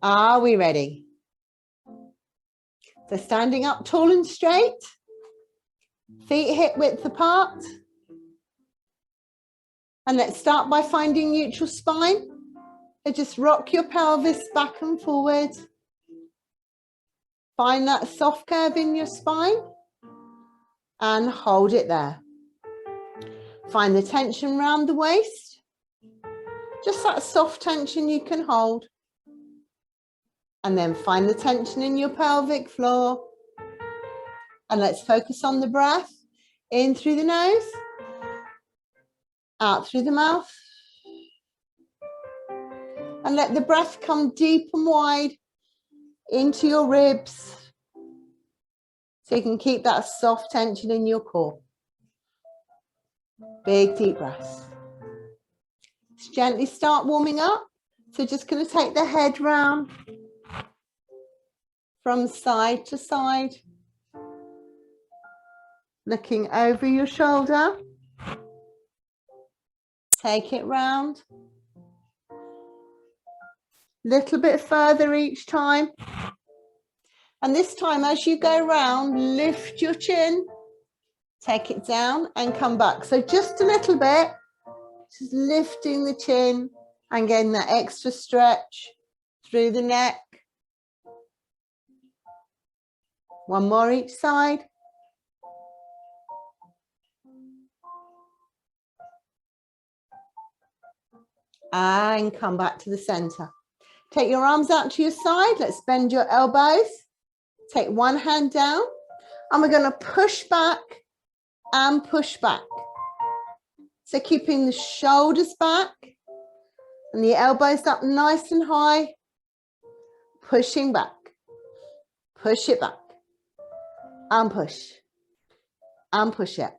Are we ready? So standing up tall and straight, feet hip width apart. And let's start by finding neutral spine. So just rock your pelvis back and forward. Find that soft curve in your spine and hold it there. Find the tension around the waist. Just that soft tension you can hold. And then find the tension in your pelvic floor. And let's focus on the breath. In through the nose, out through the mouth. And let the breath come deep and wide into your ribs. So you can keep that soft tension in your core. Big deep breaths. Let's gently start warming up. So just going to take the head round from side to side. Looking over your shoulder. Take it round. Little bit further each time. And this time as you go round, lift your chin. Take it down and come back. So just a little bit. Just lifting the chin and getting that extra stretch through the neck. One more each side. And come back to the center. Take your arms out to your side. Let's bend your elbows. Take one hand down. And we're going to push back and push back. So keeping the shoulders back and the elbows up nice and high. Pushing back. Push it back. And push. And push it.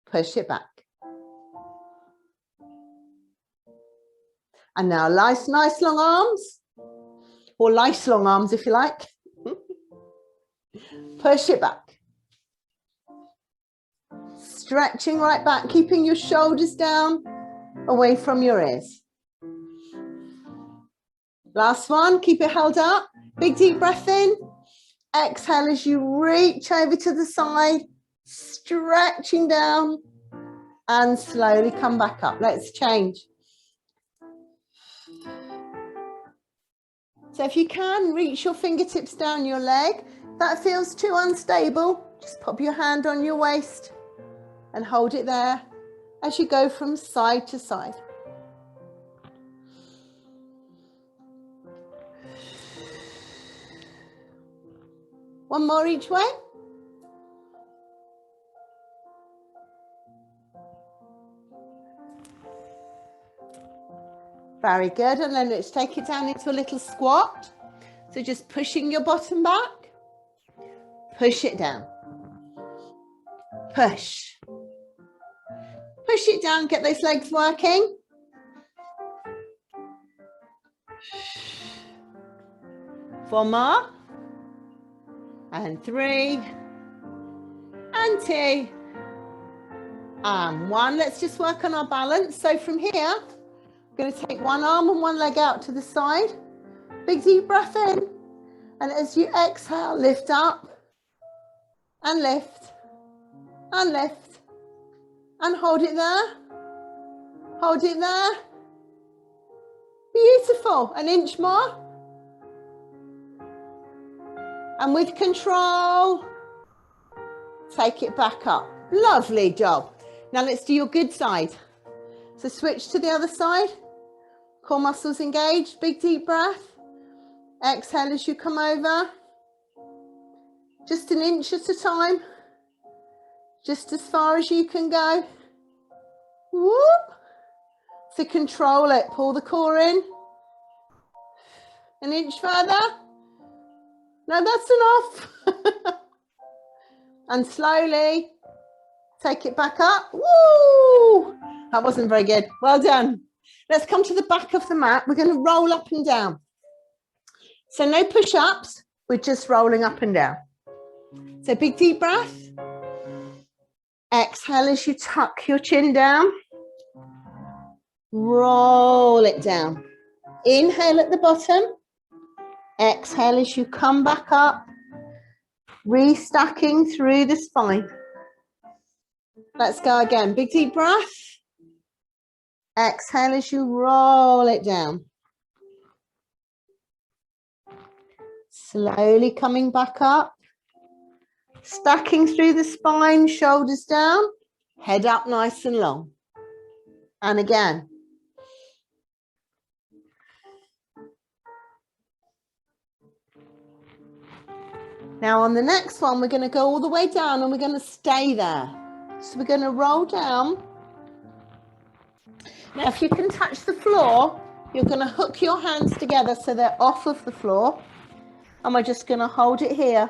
Push it back. And now nice long arms, or nice long arms if you like. Push it back. Stretching right back, keeping your shoulders down, away from your ears. Last one, keep it held up. Big deep breath in. Exhale as you reach over to the side. Stretching down and slowly come back up. Let's change. So if you can, reach your fingertips down your leg. If that feels too unstable, just pop your hand on your waist and hold it there as you go from side to side. One more each way. Very good, and then let's take it down into a little squat. So just pushing your bottom back, push it down, push it down, get those legs working. Four more, and three, and two, and one. Let's just work on our balance. So from here, going to take one arm and one leg out to the side. Big deep breath in. And as you exhale, lift up and lift and lift and hold it there. Hold it there. Beautiful. An inch more. And with control, take it back up. Lovely job. Now let's do your good side. So switch to the other side. Core muscles engaged, big deep breath. Exhale as you come over. Just an inch at a time. Just as far as you can go. Whoop. So control it, pull the core in. An inch further. No, that's enough. And slowly take it back up. Woo! That wasn't very good. Well done. Let's come to the back of the mat. We're going to roll up and down. So no push-ups. We're just rolling up and down. So big deep breath. Exhale as you tuck your chin down. Roll it down. Inhale at the bottom. Exhale as you come back up. Restacking through the spine. Let's go again. Big deep breath. Exhale as you roll it down. Slowly coming back up. Stacking through the spine, shoulders down, head up nice and long. And again. Now on the next one, we're going to go all the way down and we're going to stay there. So we're going to roll down. Now if you can touch the floor, you're going to hook your hands together so they're off of the floor. And we're just going to hold it here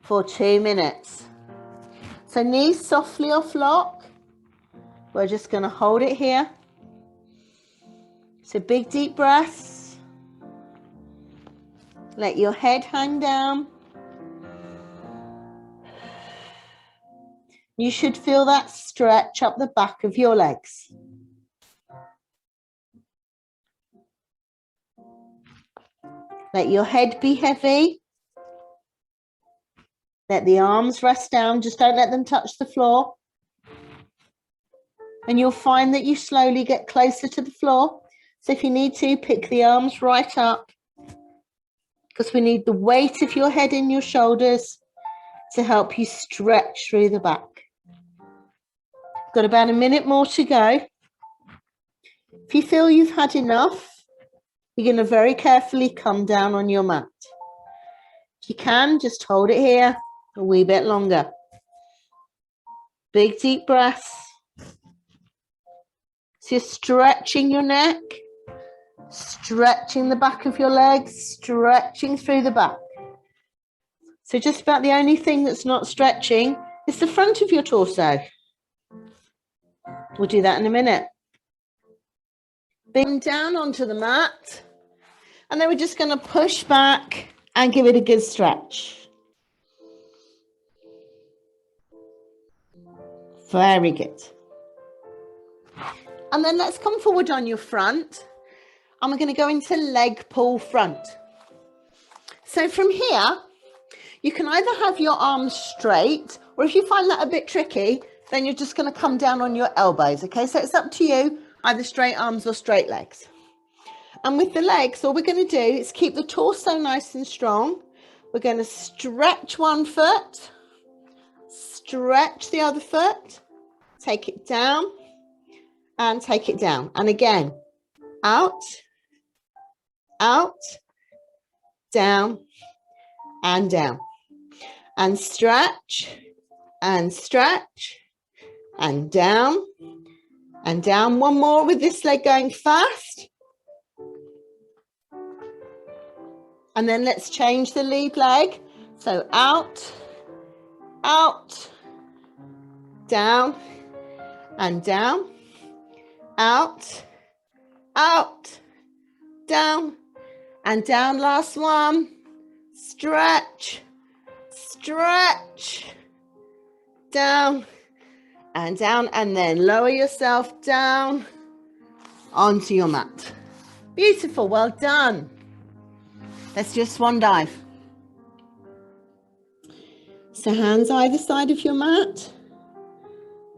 for 2 minutes. So knees softly off lock. We're just going to hold it here. So big deep breaths. Let your head hang down. You should feel that stretch up the back of your legs. Let your head be heavy. Let the arms rest down. Just don't let them touch the floor. And you'll find that you slowly get closer to the floor. So if you need to, pick the arms right up. Because we need the weight of your head in your shoulders to help you stretch through the back. Got about a minute more to go. If you feel you've had enough, you're going to very carefully come down on your mat. If you can, just hold it here a wee bit longer. Big deep breaths. So you're stretching your neck, stretching the back of your legs, stretching through the back. So just about the only thing that's not stretching is the front of your torso. We'll do that in a minute. Bring down onto the mat. And then we're just going to push back and give it a good stretch. Very good. And then let's come forward on your front. And we're going to go into leg pull front. So from here, you can either have your arms straight, or if you find that a bit tricky, then you're just going to come down on your elbows. Okay, so it's up to you, either straight arms or straight legs. And with the legs, all we're going to do is keep the torso nice and strong. We're going to stretch one foot, stretch the other foot, take it down, and take it down. And again, out, out, down, and down. And stretch, and stretch, and down, and down. One more with this leg going fast. And then let's change the lead leg. So out, out, down, and down, out, out, down, and down. Last one. Stretch, stretch, down, and down. And then lower yourself down onto your mat. Beautiful, well done. Let's do a swan dive. So hands either side of your mat,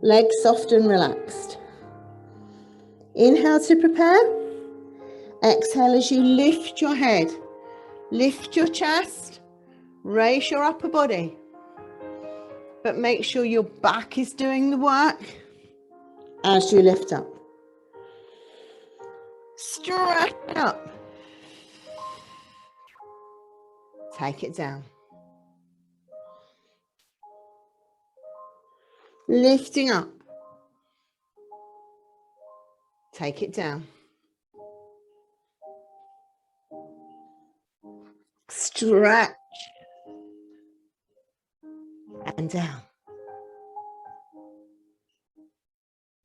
legs soft and relaxed. Inhale to prepare. Exhale as you lift your head, lift your chest, raise your upper body. But make sure your back is doing the work as you lift up. Stretch up. Take it down. Lifting up. Take it down. Stretch. And down.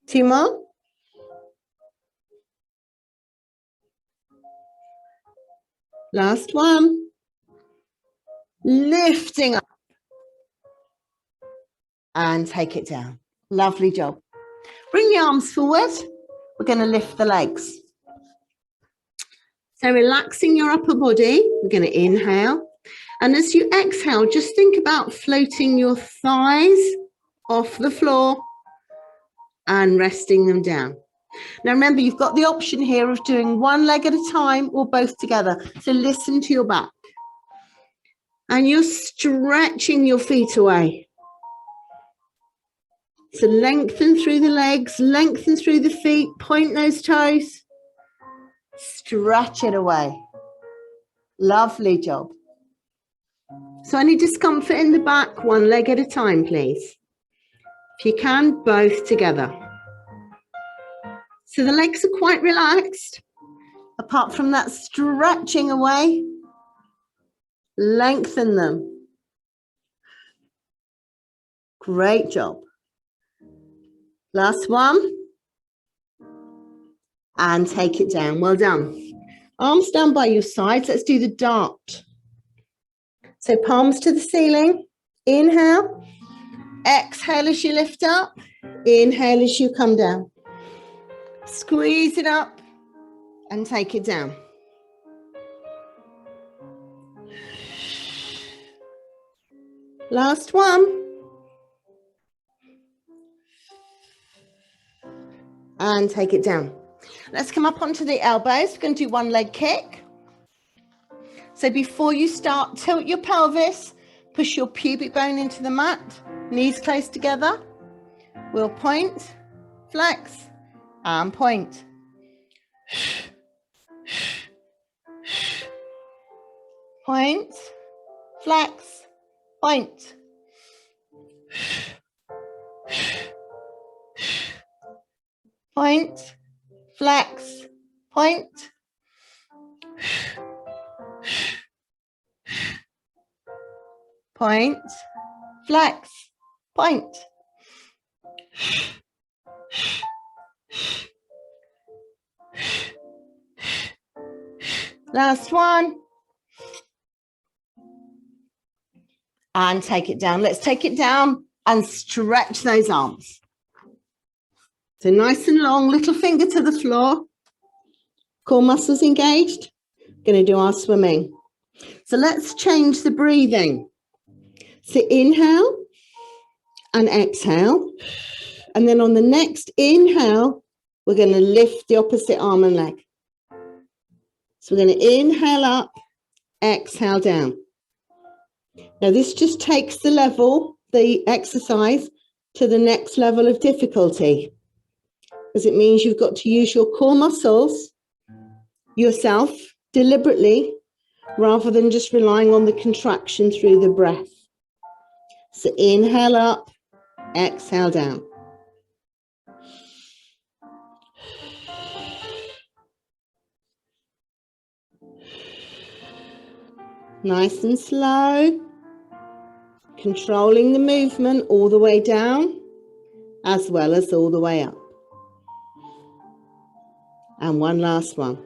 2 more. Last one. Lifting up. And take it down. Lovely job. Bring the arms forward. we're going to lift the legs. So relaxing your upper body, we're going to inhale. And as you exhale, just think about floating your thighs off the floor and resting them down. Now remember, you've got the option here of doing one leg at a time or both together. So listen to your back. And you're stretching your feet away. So lengthen through the legs, lengthen through the feet, point those toes. Stretch it away. Lovely job. So any discomfort in the back, one leg at a time, please. If you can, both together. So the legs are quite relaxed. Apart from that stretching away, lengthen them. Great job. Last one. And take it down. Well done. Arms down by your sides. Let's do the dart. So palms to the ceiling. Inhale. Exhale as you lift up. Inhale as you come down. Squeeze it up and take it down. Last one. And take it down. Let's come up onto the elbows. We're going to do one leg kick. So before you start, tilt your pelvis, push your pubic bone into the mat, knees close together. We'll point, flex, and point. Point, flex, point. Point, flex, point. Point, flex, point. Last one. And take it down. Let's take it down and stretch those arms. So nice and long, little finger to the floor. Core muscles engaged. Going to do our swimming. So let's change the breathing. So inhale and exhale. And then on the next inhale, we're going to lift the opposite arm and leg. So we're going to inhale up, exhale down. Now this just takes the level, the exercise, to the next level of difficulty. Because it means you've got to use your core muscles yourself deliberately rather than just relying on the contraction through the breath. So inhale up, exhale down. Nice and slow, controlling the movement all the way down as well as all the way up. And one last one.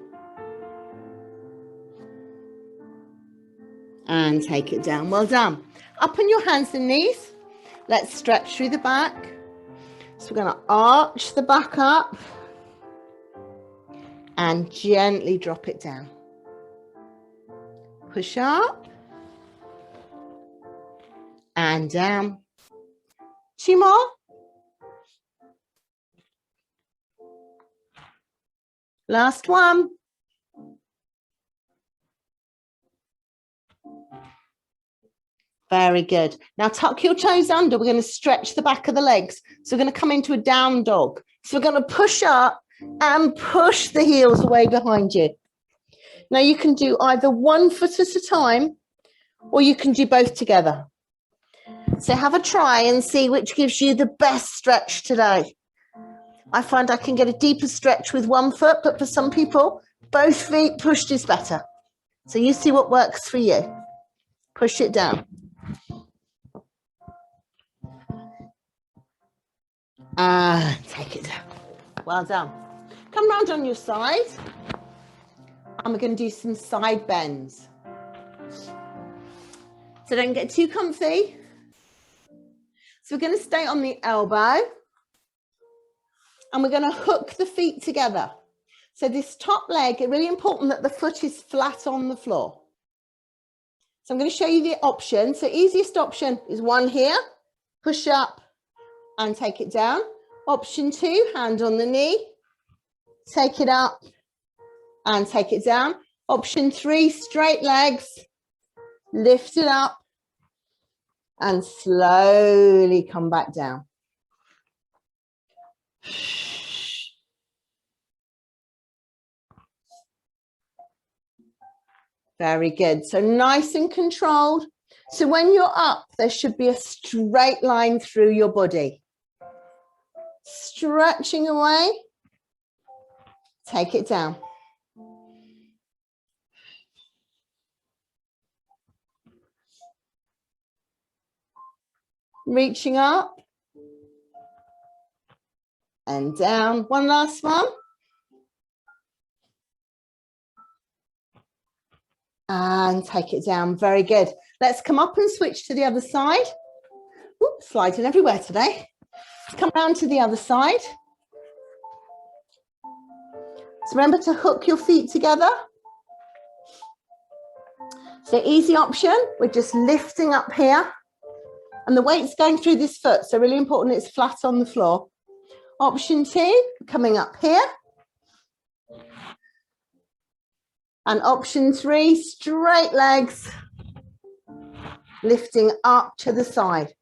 And take it down. Well done. Up on your hands and knees. Let's stretch through the back. So we're going to arch the back up and gently drop it down. Push up and down. 2 more. Last one. Very good. Now tuck your toes under. We're going to stretch the back of the legs. So we're going to come into a down dog. So we're going to push up and push the heels away behind you. Now you can do either one foot at a time or you can do both together. So have a try and see which gives you the best stretch today. I find I can get a deeper stretch with one foot, but for some people, both feet pushed is better. So you see what works for you. Push it down. Take it down. Well done. Come round on your side. And we're going to do some side bends. So don't get too comfy. So we're going to stay on the elbow. and we're going to hook the feet together. So this top leg, it's really important that the foot is flat on the floor. So I'm going to show you the option. So easiest option is one here, push up and take it down. Option 2, hand on the knee, take it up and take it down. Option 3, straight legs, lift it up and slowly come back down. Very good. So nice and controlled. So when you're up, there should be a straight line through your body. Stretching away. Take it down. Reaching up. And down. One last one. And take it down. Very good. Let's come up and switch to the other side. Oops, sliding everywhere today. Let's come round to the other side. So remember to hook your feet together. So easy option, we're just lifting up here. And the weight's going through this foot. So really important it's flat on the floor. Option 2, coming up here. And option 3, straight legs, lifting up to the side.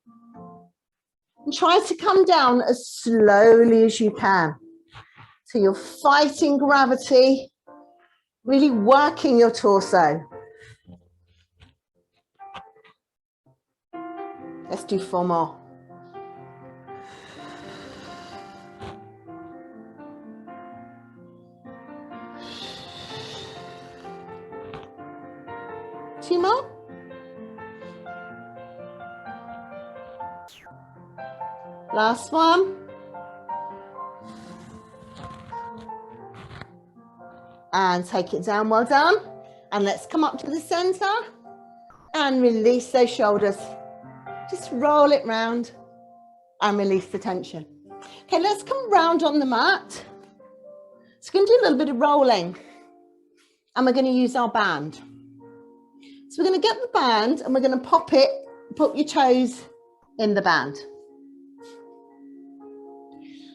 And try to come down as slowly as you can. So you're fighting gravity, really working your torso. Let's do 4 more. Two more. Last one. And take it down, well done. And let's come up to the center and release those shoulders. Just roll it round and release the tension. Okay, let's come round on the mat. So we're going to do a little bit of rolling and we're going to use our band. So we're going to get the band and we're going to pop it, put your toes in the band.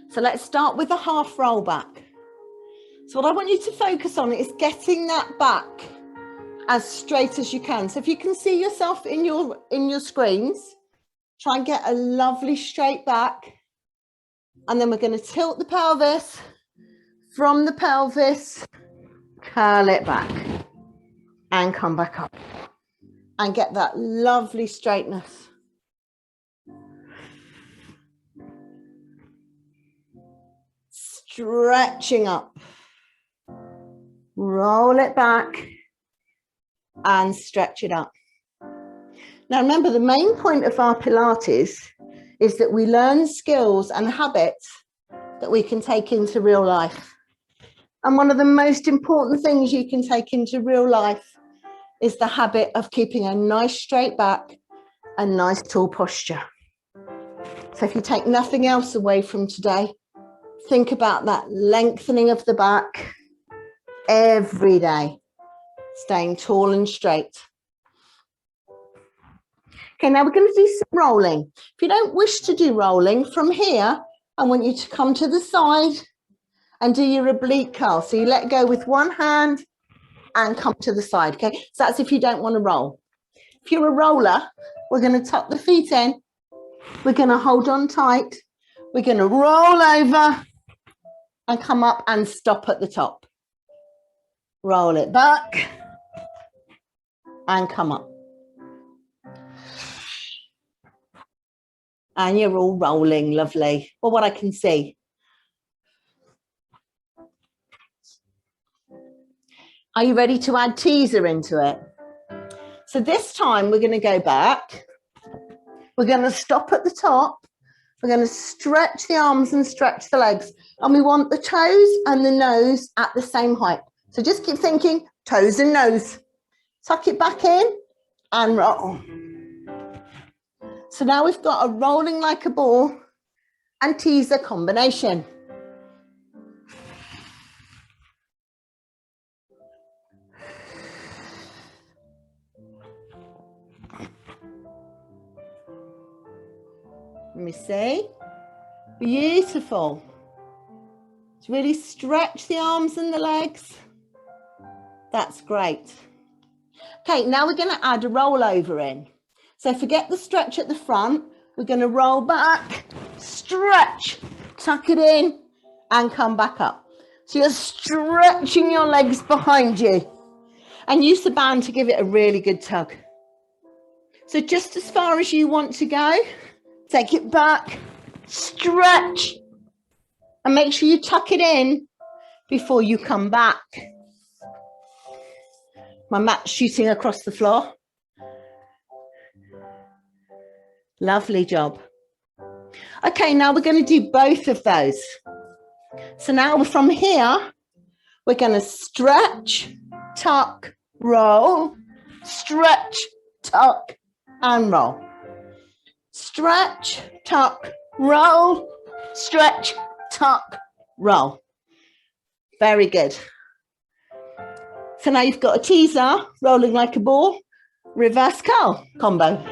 So let's start with a half roll back. So what I want you to focus on is getting that back as straight as you can. So if you can see yourself in your screens, try and get a lovely straight back. And then we're going to tilt the pelvis. From the pelvis, curl it back and come back up. And get that lovely straightness. Stretching up. Roll it back and stretch it up. Now remember, the main point of our Pilates is that we learn skills and habits that we can take into real life. And one of the most important things you can take into real life is the habit of keeping a nice straight back and nice tall posture. So if you take nothing else away from today, think about that lengthening of the back every day, staying tall and straight. Okay, now we're going to do some rolling. If you don't wish to do rolling, from here, I want you to come to the side and do your oblique curl. So you let go with one hand and come to the side, okay? So that's if you don't want to roll. If you're a roller, we're going to tuck the feet in. We're going to hold on tight. We're going to roll over and come up and stop at the top. Roll it back and come up. And you're all rolling, lovely. Well, what I can see. Are you ready to add teaser into it? So this time we're going to go back. We're going to stop at the top. We're going to stretch the arms and stretch the legs. And we want the toes and the nose at the same height. So just keep thinking toes and nose. Tuck it back in and roll. So now we've got a rolling like a ball and teaser combination. see? Beautiful. To really stretch the arms and the legs. That's great. Okay, now we're going to add a rollover in. So forget the stretch at the front. We're going to roll back, stretch, tuck it in, and come back up. So you're stretching your legs behind you. And use the band to give it a really good tug. So just as far as you want to go, take it back, stretch, and make sure you tuck it in before you come back. My mat's shooting across the floor. Lovely job. Okay, now we're going to do both of those. So now from here, we're going to stretch, tuck, roll, stretch, tuck, and roll. Stretch, tuck, roll, stretch, tuck, roll. Very good. So now you've got a teaser, rolling like a ball, reverse curl combo.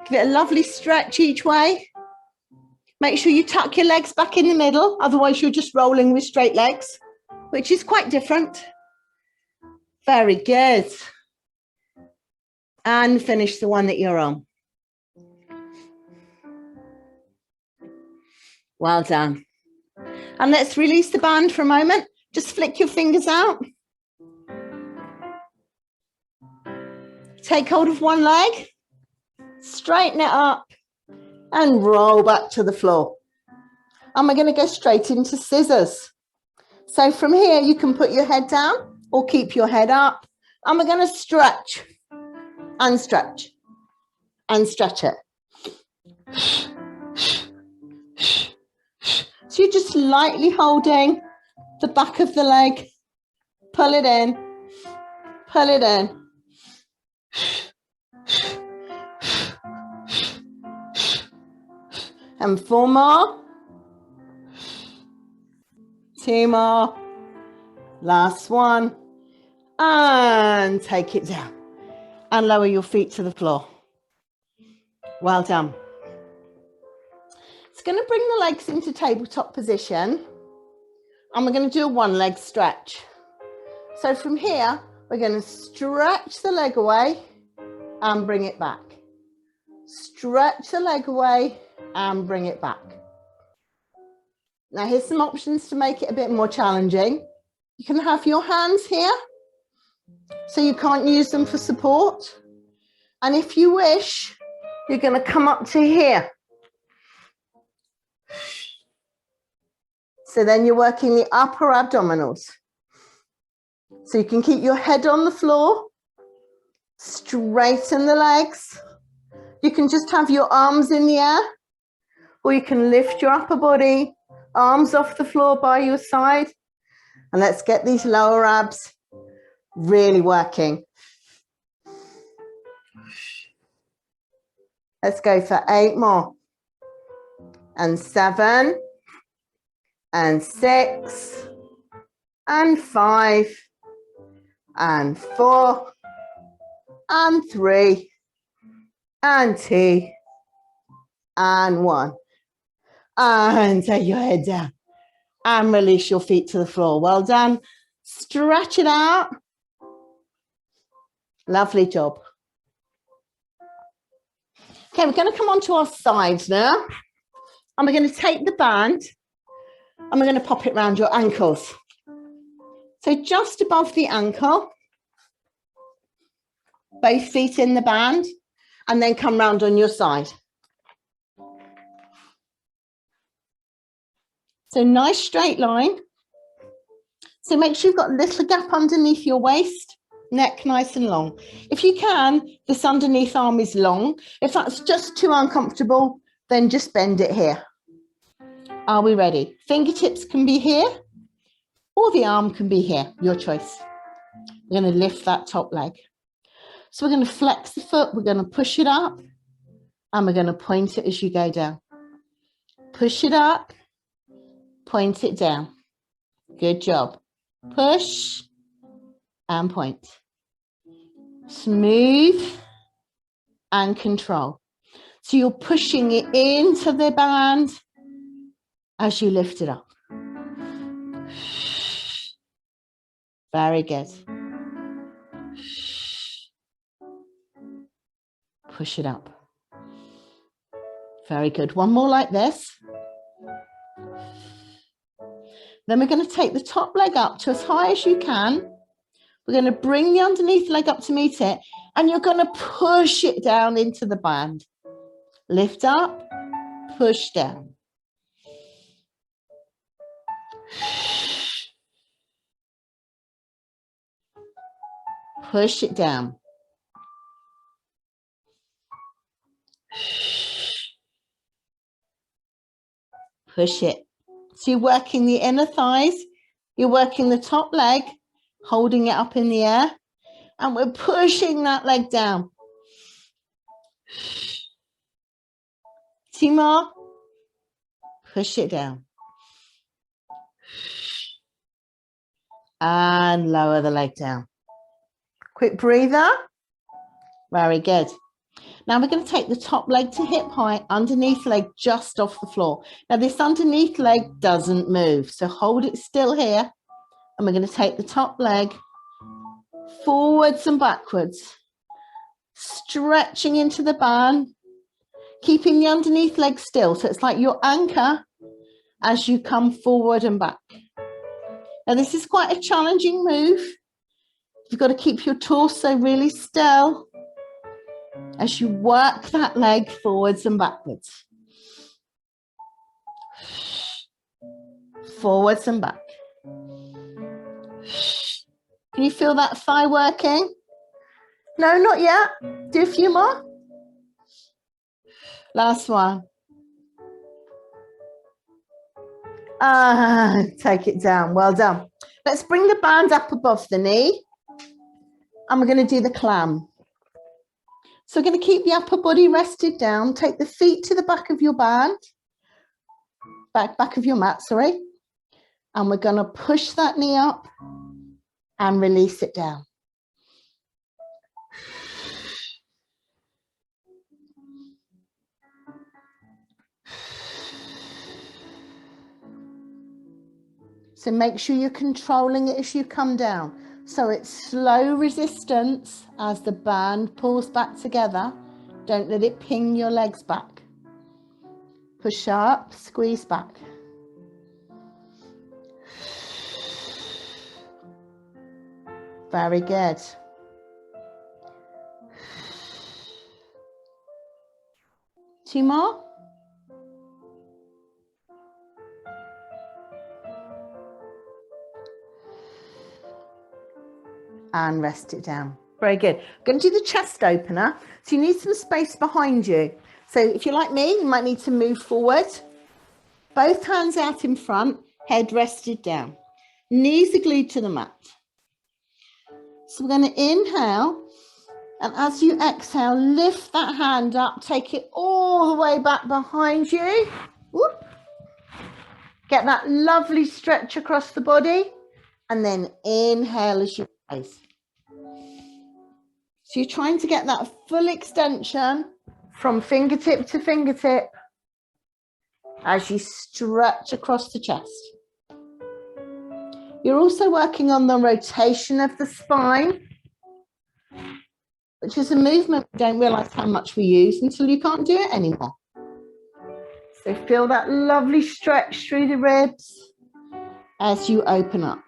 Give it a lovely stretch each way. Make sure you tuck your legs back in the middle, otherwise you're just rolling with straight legs, which is quite different. Very good. And finish the one that you're on. Well done. And let's release the band for a moment. Just flick your fingers out. Take hold of one leg, straighten it up, and roll back to the floor. And we're going to go straight into scissors. So from here, you can put your head down or keep your head up. And we're going to stretch and stretch and stretch it. So you're just lightly holding the back of the leg. Pull it in, pull it in. And 4 more. 2 more. Last one. And take it down. And lower your feet to the floor. Well done. It's going to bring the legs into tabletop position. And we're going to do a one leg stretch. So from here, we're going to stretch the leg away and bring it back. Stretch the leg away and bring it back. Now here's some options to make it a bit more challenging. You can have your hands here, so you can't use them for support. And if you wish, you're going to come up to here. So then you're working the upper abdominals. So you can keep your head on the floor, straighten the legs. You can just have your arms in the air, or you can lift your upper body, arms off the floor by your side. And let's get these lower abs really working. Let's go for 8 more. And 7. And 6. And 5. And 4. And 3. And 2. And 1. And take your head down. And release your feet to the floor. Well done. Stretch it out. Lovely job. Okay, we're going to come onto our sides now. And we're going to take the band and we're going to pop it around your ankles. So just above the ankle, both feet in the band, and then come round on your side. So nice straight line. So make sure you've got a little gap underneath your waist, neck nice and long. If you can, this underneath arm is long. If that's just too uncomfortable, then just bend it here. Are we ready? Fingertips can be here, or the arm can be here, your choice. We're going to lift that top leg. So we're going to flex the foot, we're going to push it up, and we're going to point it as you go down. Push it up, point it down. Good job. Push and point. Smooth and control. So you're pushing it into the band as you lift it up. Very good. Push it up. Very good. One more like this. Then we're going to take the top leg up to as high as you can. We're going to bring the underneath leg up to meet it, and you're going to push it down into the band. Lift up, push down. Push it down. Push it. So you're working the inner thighs, you're working the top leg, holding it up in the air, and we're pushing that leg down. 2 more. Push it down. And lower the leg down. Quick breather. Very good. Now we're going to take the top leg to hip height, underneath leg just off the floor. Now this underneath leg doesn't move, so hold it still here. And we're going to take the top leg forwards and backwards, stretching into the band, keeping the underneath leg still. So it's like your anchor as you come forward and back. Now this is quite a challenging move. You've got to keep your torso really still as you work that leg forwards and backwards. Forwards and back. Can you feel that thigh working? No, not yet. Do a few more. Last one. Take it down. Well done. Let's bring the band up above the knee. And we're going to do the clam. So we're going to keep the upper body rested down. Take the feet to the back of your band. Back of your mat, sorry. And we're going to push that knee up and release it down. So make sure you're controlling it as you come down. So it's slow resistance as the band pulls back together. Don't let it ping your legs back. Push up, squeeze back. Very good. Two more. And rest it down. Very good. I'm going to do the chest opener. So you need some space behind you. So if you're like me, you might need to move forward. Both hands out in front, head rested down. Knees are glued to the mat. So we're going to inhale. And as you exhale, lift that hand up. Take it all the way back behind you. Whoop. Get that lovely stretch across the body. And then inhale as you rise. So you're trying to get that full extension from fingertip to fingertip as you stretch across the chest. You're also working on the rotation of the spine, which is a movement we don't realize how much we use until you can't do it anymore. So feel that lovely stretch through the ribs as you open up.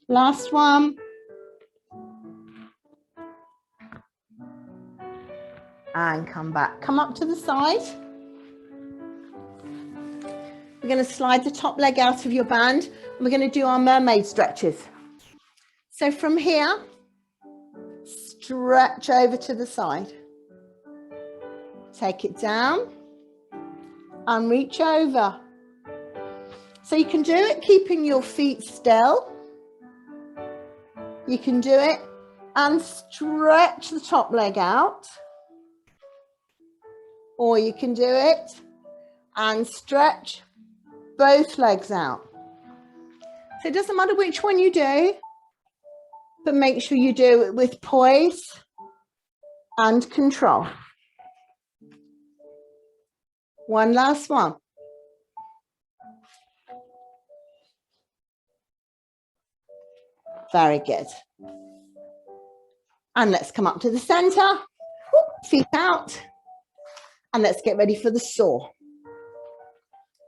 Last one. And come back. Come up to the side. We're going to slide the top leg out of your band. And we're going to do our mermaid stretches. So from here, stretch over to the side. Take it down and reach over. So you can do it keeping your feet still. You can do it and stretch the top leg out. Or you can do it and stretch both legs out. So it doesn't matter which one you do. but make sure you do it with poise and control. One last one. Very good. And let's come up to the center. Feet out. And let's get ready for the saw.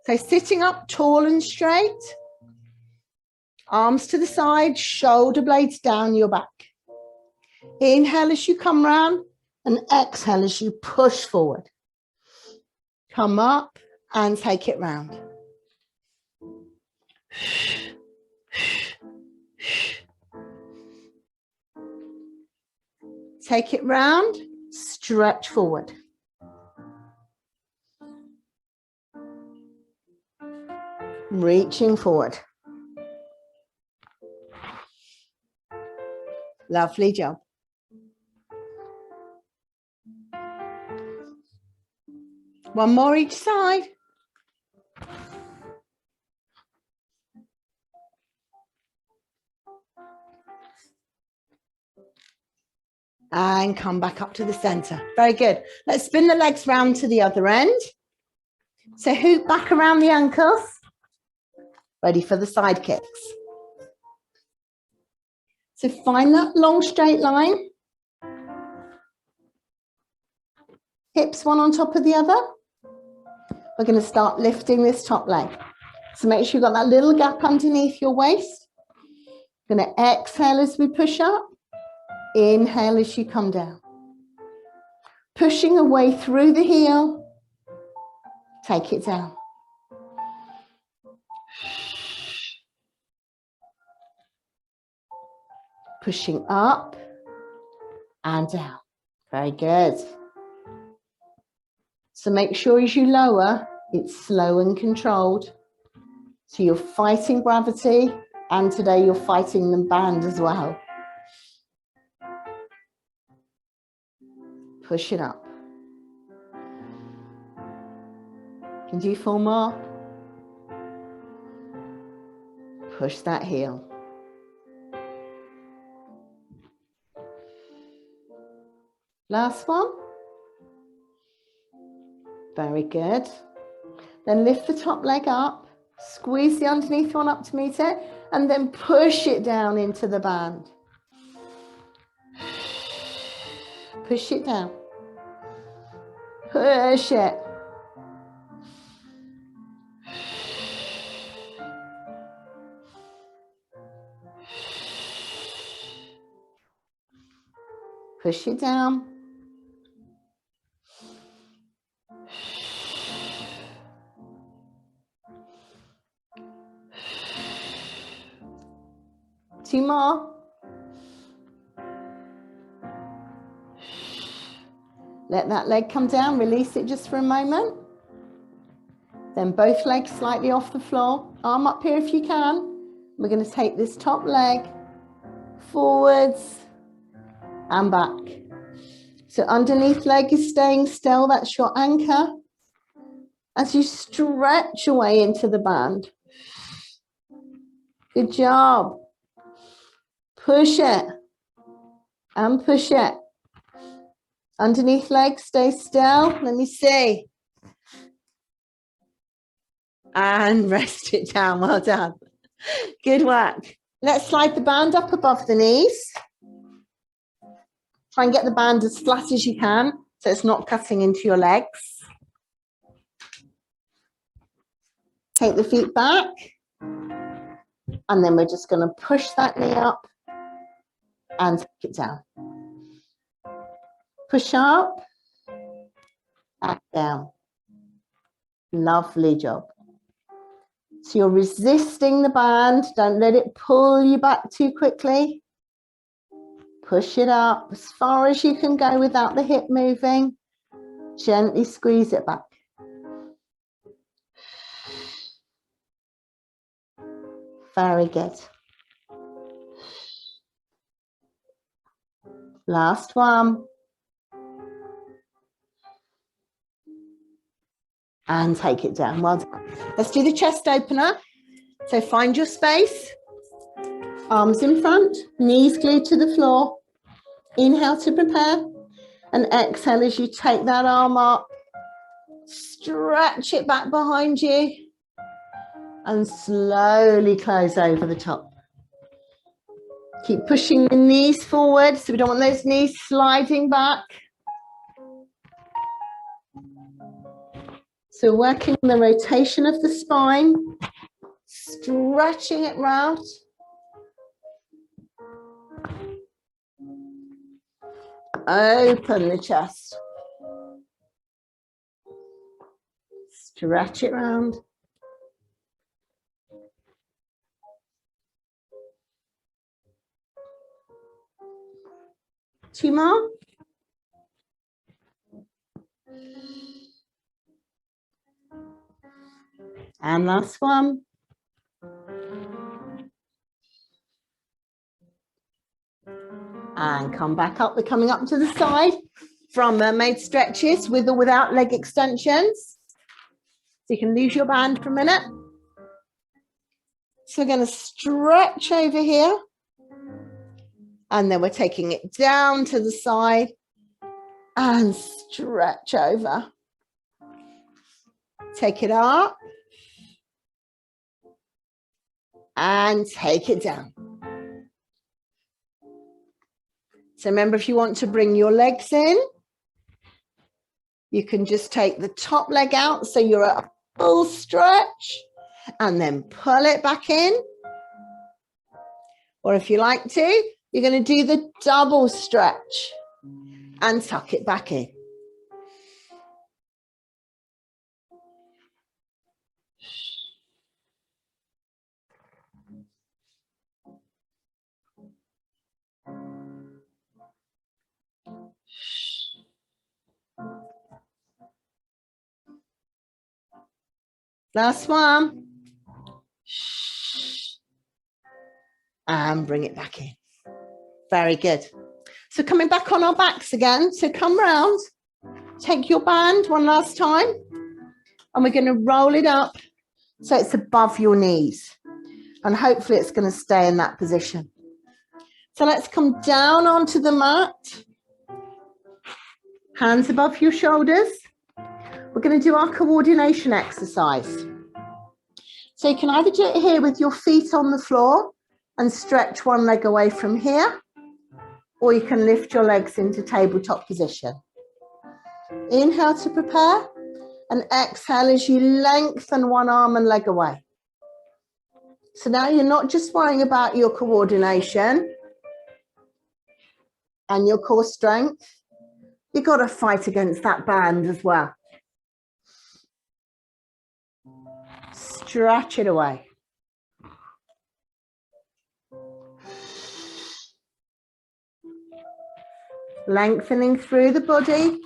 So sitting up tall and straight. Arms to the side, shoulder blades down your back. Inhale as you come round and exhale as you push forward. Come up and take it round. Take it round, stretch forward. Reaching forward. Lovely job. One more each side. And come back up to the center. Very good. Let's spin the legs round to the other end. So hoop back around the ankles. Ready for the side kicks. So find that long straight line. Hips one on top of the other. We're going to start lifting this top leg. So make sure you've got that little gap underneath your waist. Going to exhale as we push up. Inhale as you come down. Pushing away through the heel. Take it down. Pushing up and down. Very good. So make sure as you lower, it's slow and controlled. So you're fighting gravity, and today you're fighting the band as well. Push it up. Can do 4 more. Push that heel. Last one. Very good. Then lift the top leg up, squeeze the underneath one up to meet it, and then push it down into the band. Push it down. Push it. Push it down. Two more. Let that leg come down, release it just for a moment. Then both legs slightly off the floor. Arm up here if you can. We're going to take this top leg forwards and back. So underneath leg is staying still. That's your anchor. As you stretch away into the band. Good job. Push it and push it. Underneath leg, stay still. Let me see. And rest it down. Well done. Good work. Let's slide the band up above the knees. Try and get the band as flat as you can so it's not cutting into your legs. Take the feet back. And then we're just going to push that knee up and take it down. Push up and down. Lovely job. So you're resisting the band. Don't let it pull you back too quickly. Push it up as far as you can go without the hip moving. Gently squeeze it back. Very good. Last one. And take it down. Well done. Let's do the chest opener. So find your space. Arms in front, knees glued to the floor. Inhale to prepare, and exhale as you take that arm up. Stretch it back behind you and slowly close over the top. Keep pushing the knees forward, so we don't want those knees sliding back. So working on the rotation of the spine, stretching it round. Open the chest. Stretch it round. Two more. And last one. And come back up. We're coming up to the side from Mermaid Stretches with or without leg extensions. So you can lose your band for a minute. So we're going to stretch over here. And then we're taking it down to the side and stretch over. Take it up. And take it down. So remember, if you want to bring your legs in, you can just take the top leg out so you're at a full stretch and then pull it back in. Or if you like to, you're going to do the double stretch and tuck it back in. Last one. And bring it back in. Very good. So coming back on our backs again. So come round, take your band one last time, and we're going to roll it up so it's above your knees. And hopefully it's going to stay in that position. So let's come down onto the mat. Hands above your shoulders. We're going to do our coordination exercise. So you can either do it here with your feet on the floor and stretch one leg away from here, or you can lift your legs into tabletop position. Inhale to prepare, and exhale as you lengthen one arm and leg away. So now you're not just worrying about your coordination and your core strength, you've got to fight against that band as well. Stretch it away. Lengthening through the body.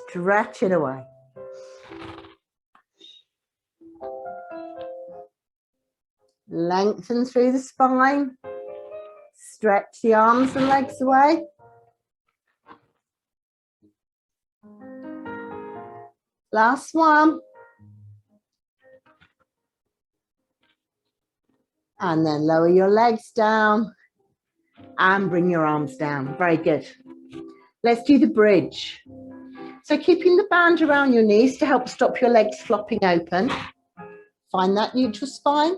Stretch it away. Lengthen through the spine. Stretch the arms and legs away. Last one. And then lower your legs down and bring your arms down. Very good. Let's do the bridge. So keeping the band around your knees to help stop your legs flopping open. Find that neutral spine.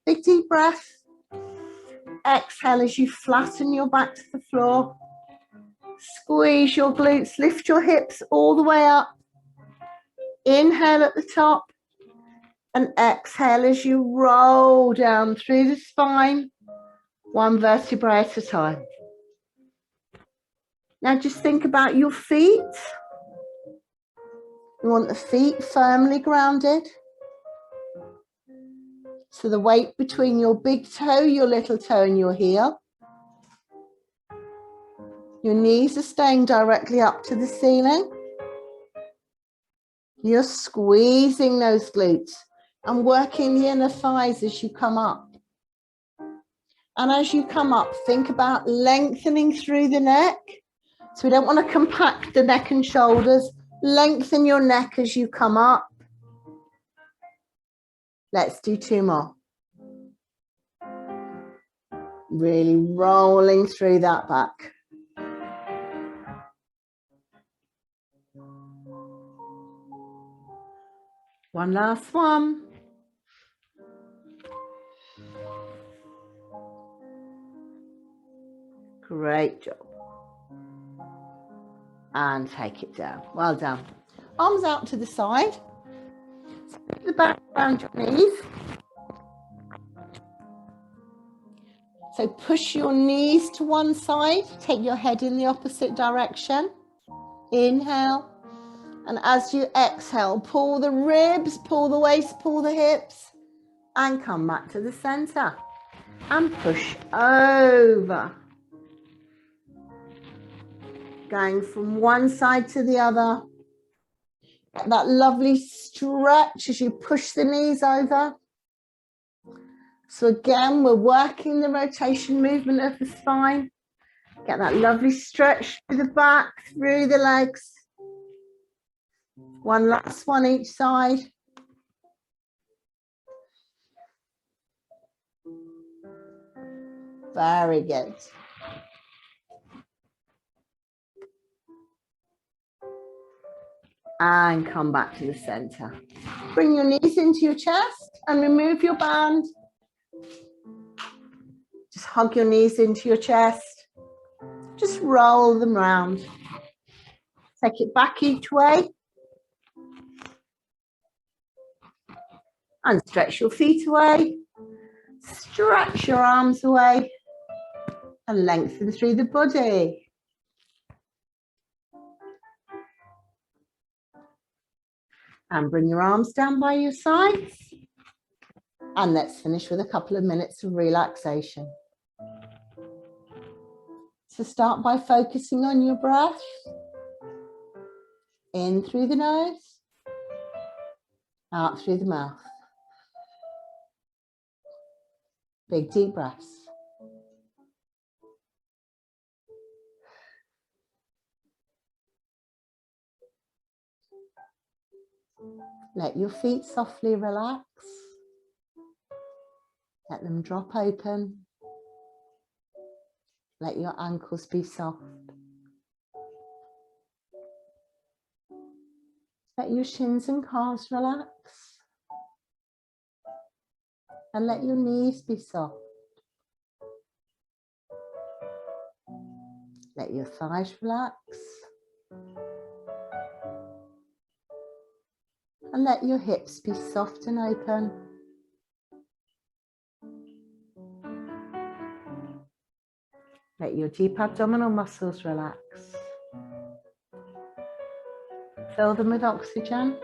Big deep breath. Exhale as you flatten your back to the floor. Squeeze your glutes, lift your hips all the way up. Inhale at the top and exhale as you roll down through the spine, one vertebrae at a time. Now just think about your feet. You want the feet firmly grounded. So the weight between your big toe, your little toe and your heel. Your knees are staying directly up to the ceiling. You're squeezing those glutes and working the inner thighs as you come up. And as you come up, think about lengthening through the neck. So we don't want to compact the neck and shoulders. Lengthen your neck as you come up. Let's do 2 more. Really rolling through that back. One last one. Great job. And take it down. Well done. Arms out to the side. Put the back around your knees. So push your knees to one side. Take your head in the opposite direction. Inhale. And as you exhale, pull the ribs, pull the waist, pull the hips. And come back to the center. And push over. Going from one side to the other. Get that lovely stretch as you push the knees over. So again, we're working the rotation movement of the spine. Get that lovely stretch through the back, through the legs. One last one each side. Very good. And come back to the center. Bring your knees into your chest and remove your band. Just hug your knees into your chest. Just roll them round. Take it back each way. And stretch your feet away. Stretch your arms away. And lengthen through the body. And bring your arms down by your sides. And let's finish with a couple of minutes of relaxation. So start by focusing on your breath. In through the nose. Out through the mouth. Big deep breaths. Let your feet softly relax. Let them drop open. Let your ankles be soft. Let your shins and calves relax. And let your knees be soft. Let your thighs relax. And let your hips be soft and open. Let your deep abdominal muscles relax. Fill them with oxygen.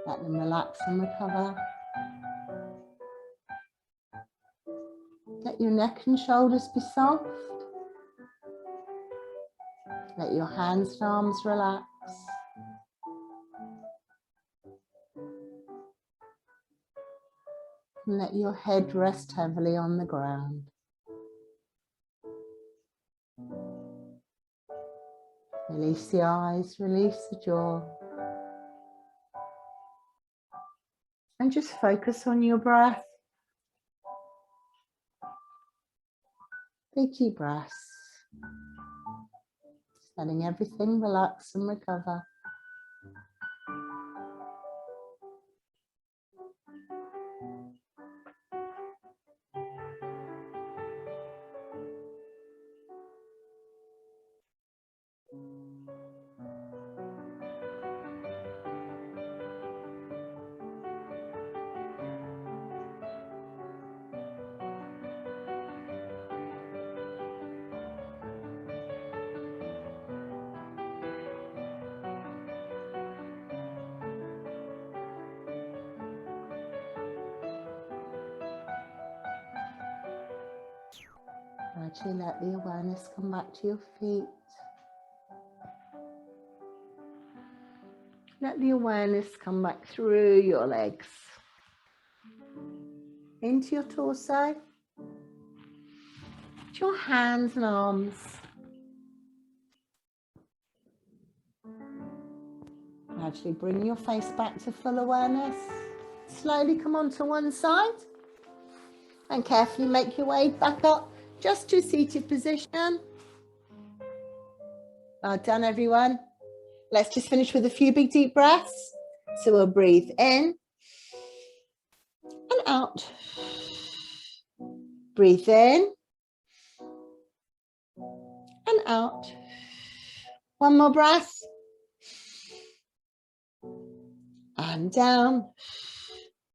Let them relax and recover. Let your neck and shoulders be soft. Let your hands and arms relax. And let your head rest heavily on the ground. Release the eyes, release the jaw. And just focus on your breath. Big deep breaths. Letting everything relax and recover. Gradually let the awareness come back to your feet. Let the awareness come back through your legs. Into your torso. To your hands and arms. Gradually bring your face back to full awareness. Slowly come onto one side and carefully make your way back up just to seated position. Well done, everyone. Let's just finish with a few big deep breaths. So we'll breathe in and out. Breathe in and out. One more breath. And down.